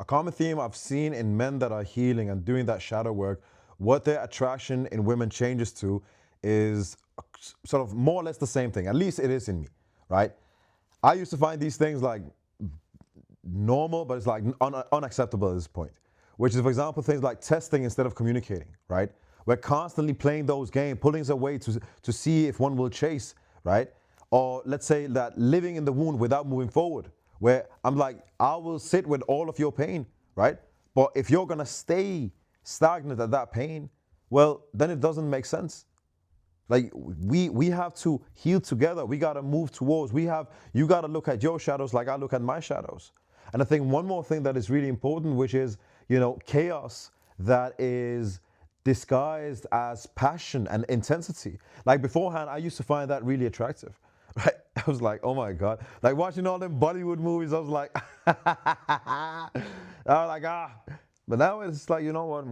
a common theme I've seen in men that are healing and doing that shadow work, what their attraction in women changes to is sort of more or less the same thing. At least it is in me, right? I used to find these things like normal, but it's like unacceptable at this point. Which is, for example, things like testing instead of communicating, right? We're constantly playing those games, pulling us away to see if one will chase, right? Or let's say that living in the wound without moving forward, where I'm like, I will sit with all of your pain, right? But if you're gonna stay stagnant at that pain, well, then it doesn't make sense. Like we have to heal together. We gotta move towards. You gotta look at your shadows like I look at my shadows. And I think one more thing that is really important, which is, chaos that is disguised as passion and intensity. Like beforehand, I used to find that really attractive. Right? I was like, oh my God. Like watching all them Bollywood movies, I was like, I was like, ah. But now it's like, you know what?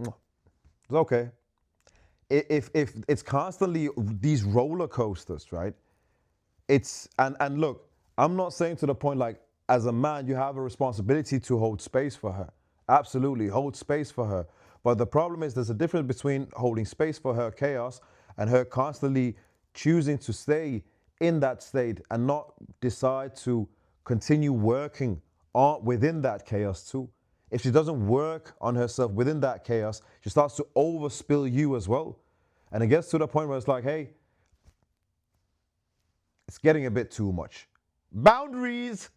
It's okay. If it's constantly these roller coasters, right? And look, I'm not saying to the point like as a man you have a responsibility to hold space for her. Absolutely, hold space for her. But the problem is there's a difference between holding space for her chaos and her constantly choosing to stay in that state and not decide to continue working on within that chaos too. If she doesn't work on herself within that chaos, she starts to overspill you as well. And it gets to the point where it's like, hey, it's getting a bit too much. Boundaries.